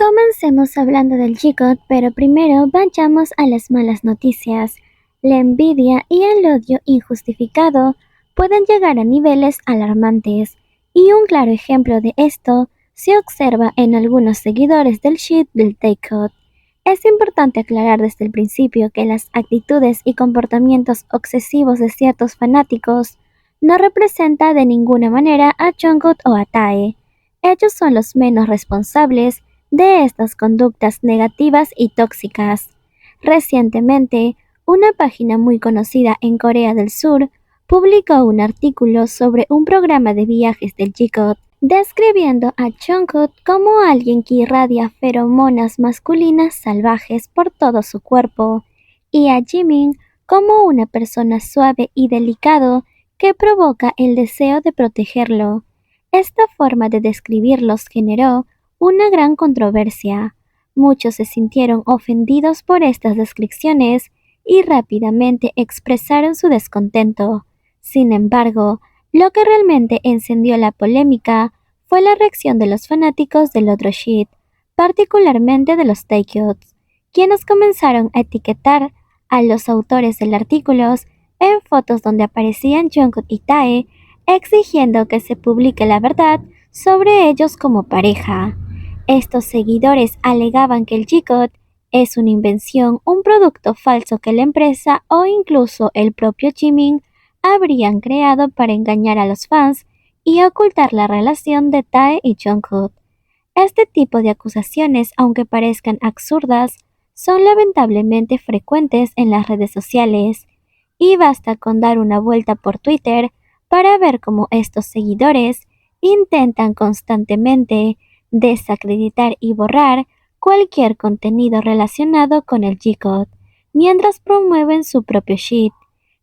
Comencemos hablando del G-God, pero primero vayamos a las malas noticias. La envidia y el odio injustificado pueden llegar a niveles alarmantes, y un claro ejemplo de esto se observa en algunos seguidores del shit del Takeout. Es importante aclarar desde el principio que las actitudes y comportamientos obsesivos de ciertos fanáticos no representan de ninguna manera a Jungkook o a Tae. Ellos son los menos responsables de estas conductas negativas y tóxicas. Recientemente, una página muy conocida en Corea del Sur publicó un artículo sobre un programa de viajes del G-God, describiendo a Jungkook como alguien que irradia feromonas masculinas salvajes por todo su cuerpo, y a Jimin como una persona suave y delicado que provoca el deseo de protegerlo. Esta forma de describirlos generó una gran controversia. Muchos se sintieron ofendidos por estas descripciones y rápidamente expresaron su descontento. Sin embargo, lo que realmente encendió la polémica fue la reacción de los fanáticos del otro shit, particularmente de los Taekwots, quienes comenzaron a etiquetar a los autores del artículo en fotos donde aparecían Jungkook y Tae, exigiendo que se publique la verdad sobre ellos como pareja. Estos seguidores alegaban que el G-God es una invención, un producto falso que la empresa o incluso el propio Jimin habrían creado para engañar a los fans y ocultar la relación de Tae y Jungkook. Este tipo de acusaciones, aunque parezcan absurdas, son lamentablemente frecuentes en las redes sociales, y basta con dar una vuelta por Twitter para ver cómo estos seguidores intentan constantemente desacreditar y borrar cualquier contenido relacionado con el G-God, mientras promueven su propio shit.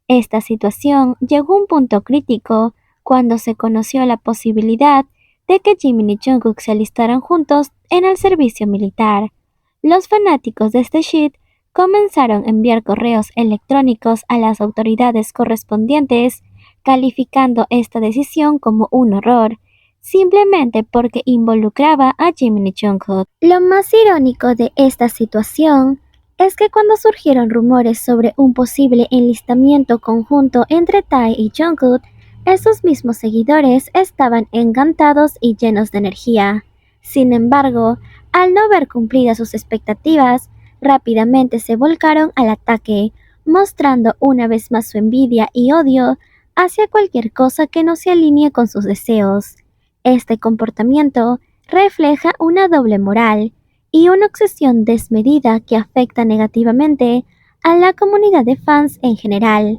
Esta situación llegó a un punto crítico cuando se conoció la posibilidad de que Jimin y Jungkook se alistaran juntos en el servicio militar. Los fanáticos de este shit comenzaron a enviar correos electrónicos a las autoridades correspondientes, calificando esta decisión como un horror, simplemente porque involucraba a Jimin y Jungkook. Lo más irónico de esta situación es que cuando surgieron rumores sobre un posible enlistamiento conjunto entre Tae y Jungkook, esos mismos seguidores estaban encantados y llenos de energía. Sin embargo, al no ver cumplidas sus expectativas, rápidamente se volcaron al ataque, mostrando una vez más su envidia y odio hacia cualquier cosa que no se alinee con sus deseos. Este comportamiento refleja una doble moral y una obsesión desmedida que afecta negativamente a la comunidad de fans en general.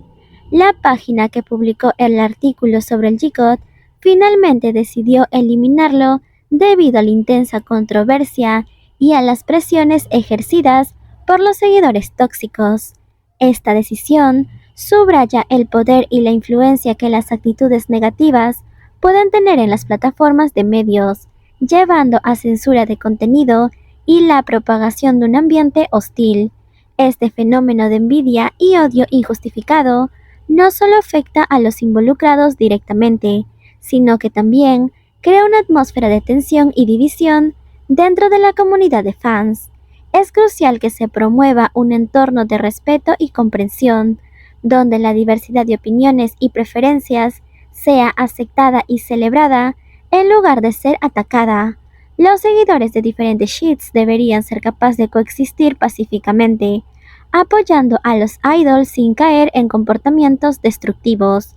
La página que publicó el artículo sobre el G-God finalmente decidió eliminarlo debido a la intensa controversia y a las presiones ejercidas por los seguidores tóxicos. Esta decisión subraya el poder y la influencia que las actitudes negativas pueden tener en las plataformas de medios, llevando a censura de contenido y la propagación de un ambiente hostil. Este fenómeno de envidia y odio injustificado no solo afecta a los involucrados directamente, sino que también crea una atmósfera de tensión y división dentro de la comunidad de fans. Es crucial que se promueva un entorno de respeto y comprensión, donde la diversidad de opiniones y preferencias sea aceptada y celebrada en lugar de ser atacada. Los seguidores de diferentes shits deberían ser capaces de coexistir pacíficamente, apoyando a los idols sin caer en comportamientos destructivos.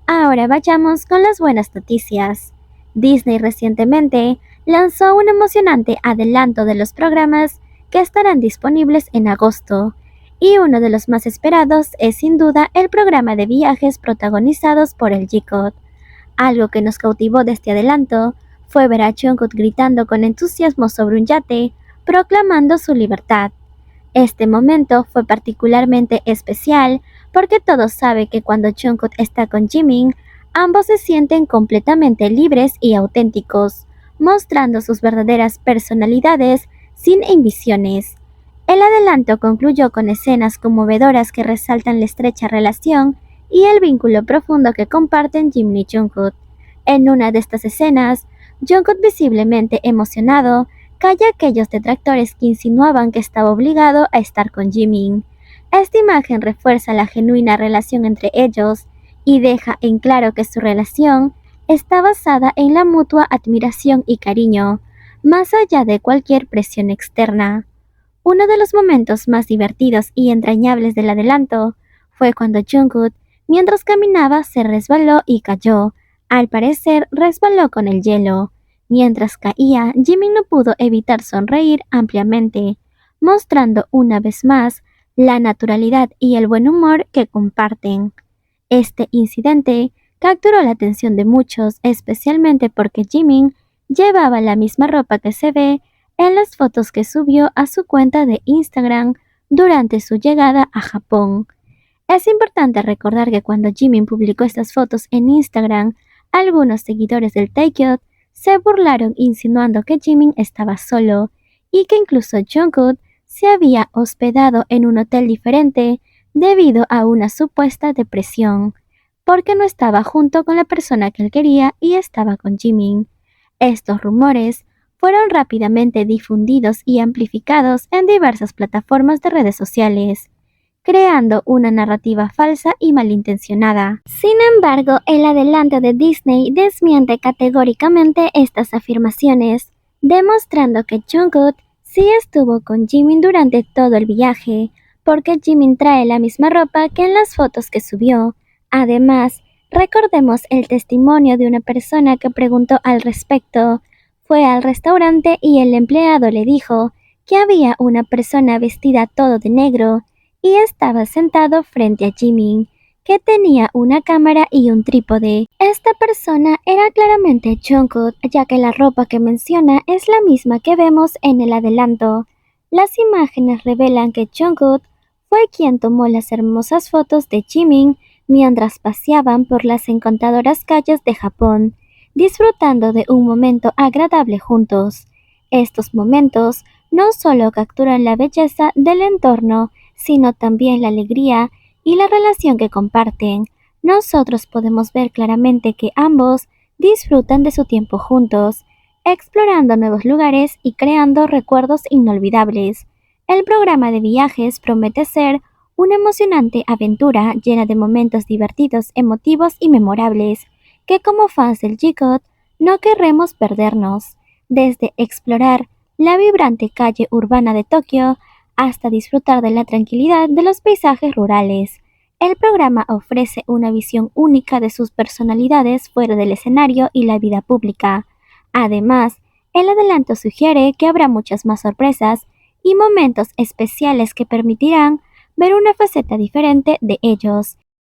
Ahora vayamos con las buenas noticias. Disney recientemente lanzó un emocionante adelanto de los programas que estarán disponibles en agosto, y uno de los más esperados es sin duda el programa de viajes protagonizados por el G-God. Algo que nos cautivó de este adelanto fue ver a Jungkook gritando con entusiasmo sobre un yate, proclamando su libertad. Este momento fue particularmente especial porque todos saben que cuando Jungkook está con Jimin, ambos se sienten completamente libres y auténticos, mostrando sus verdaderas personalidades sin inhibiciones. El adelanto concluyó con escenas conmovedoras que resaltan la estrecha relación y el vínculo profundo que comparten Jimin y Jungkook. En una de estas escenas, Jungkook, visiblemente emocionado, calla a aquellos detractores que insinuaban que estaba obligado a estar con Jimin. Esta imagen refuerza la genuina relación entre ellos y deja en claro que su relación está basada en la mutua admiración y cariño, más allá de cualquier presión externa. Uno de los momentos más divertidos y entrañables del adelanto fue cuando Jungkook, mientras caminaba, se resbaló y cayó. Al parecer, resbaló con el hielo. Mientras caía, Jimin no pudo evitar sonreír ampliamente, mostrando una vez más la naturalidad y el buen humor que comparten. Este incidente capturó la atención de muchos, especialmente porque Jimin llevaba la misma ropa que se ve en las fotos que subió a su cuenta de Instagram durante su llegada a Japón. Es importante recordar que cuando Jimin publicó estas fotos en Instagram, algunos seguidores del Taekwondo se burlaron insinuando que Jimin estaba solo y que incluso Jungkook se había hospedado en un hotel diferente debido a una supuesta depresión, porque no estaba junto con la persona que él quería y estaba con Jimin. Estos rumores fueron rápidamente difundidos y amplificados en diversas plataformas de redes sociales, creando una narrativa falsa y malintencionada. Sin embargo, el adelanto de Disney desmiente categóricamente estas afirmaciones, demostrando que Jungkook sí estuvo con Jimin durante todo el viaje, porque Jimin trae la misma ropa que en las fotos que subió. Además, recordemos el testimonio de una persona que preguntó al respecto. Fue al restaurante y el empleado le dijo que había una persona vestida todo de negro y estaba sentado frente a Jimin, que tenía una cámara y un trípode. Esta persona era claramente Jungkook, ya que la ropa que menciona es la misma que vemos en el adelanto. Las imágenes revelan que Jungkook fue quien tomó las hermosas fotos de Jimin mientras paseaban por las encantadoras calles de Japón, disfrutando de un momento agradable juntos. Estos momentos no solo capturan la belleza del entorno, sino también la alegría y la relación que comparten. Nosotros podemos ver claramente que ambos disfrutan de su tiempo juntos, explorando nuevos lugares y creando recuerdos inolvidables. El programa de viajes promete ser una emocionante aventura llena de momentos divertidos, emotivos y memorables, que como fans del G-Code no querremos perdernos. Desde explorar la vibrante calle urbana de Tokio hasta disfrutar de la tranquilidad de los paisajes rurales. El programa ofrece una visión única de sus personalidades fuera del escenario y la vida pública. Además, el adelanto sugiere que habrá muchas más sorpresas y momentos especiales que permitirán ver una faceta diferente de ellos.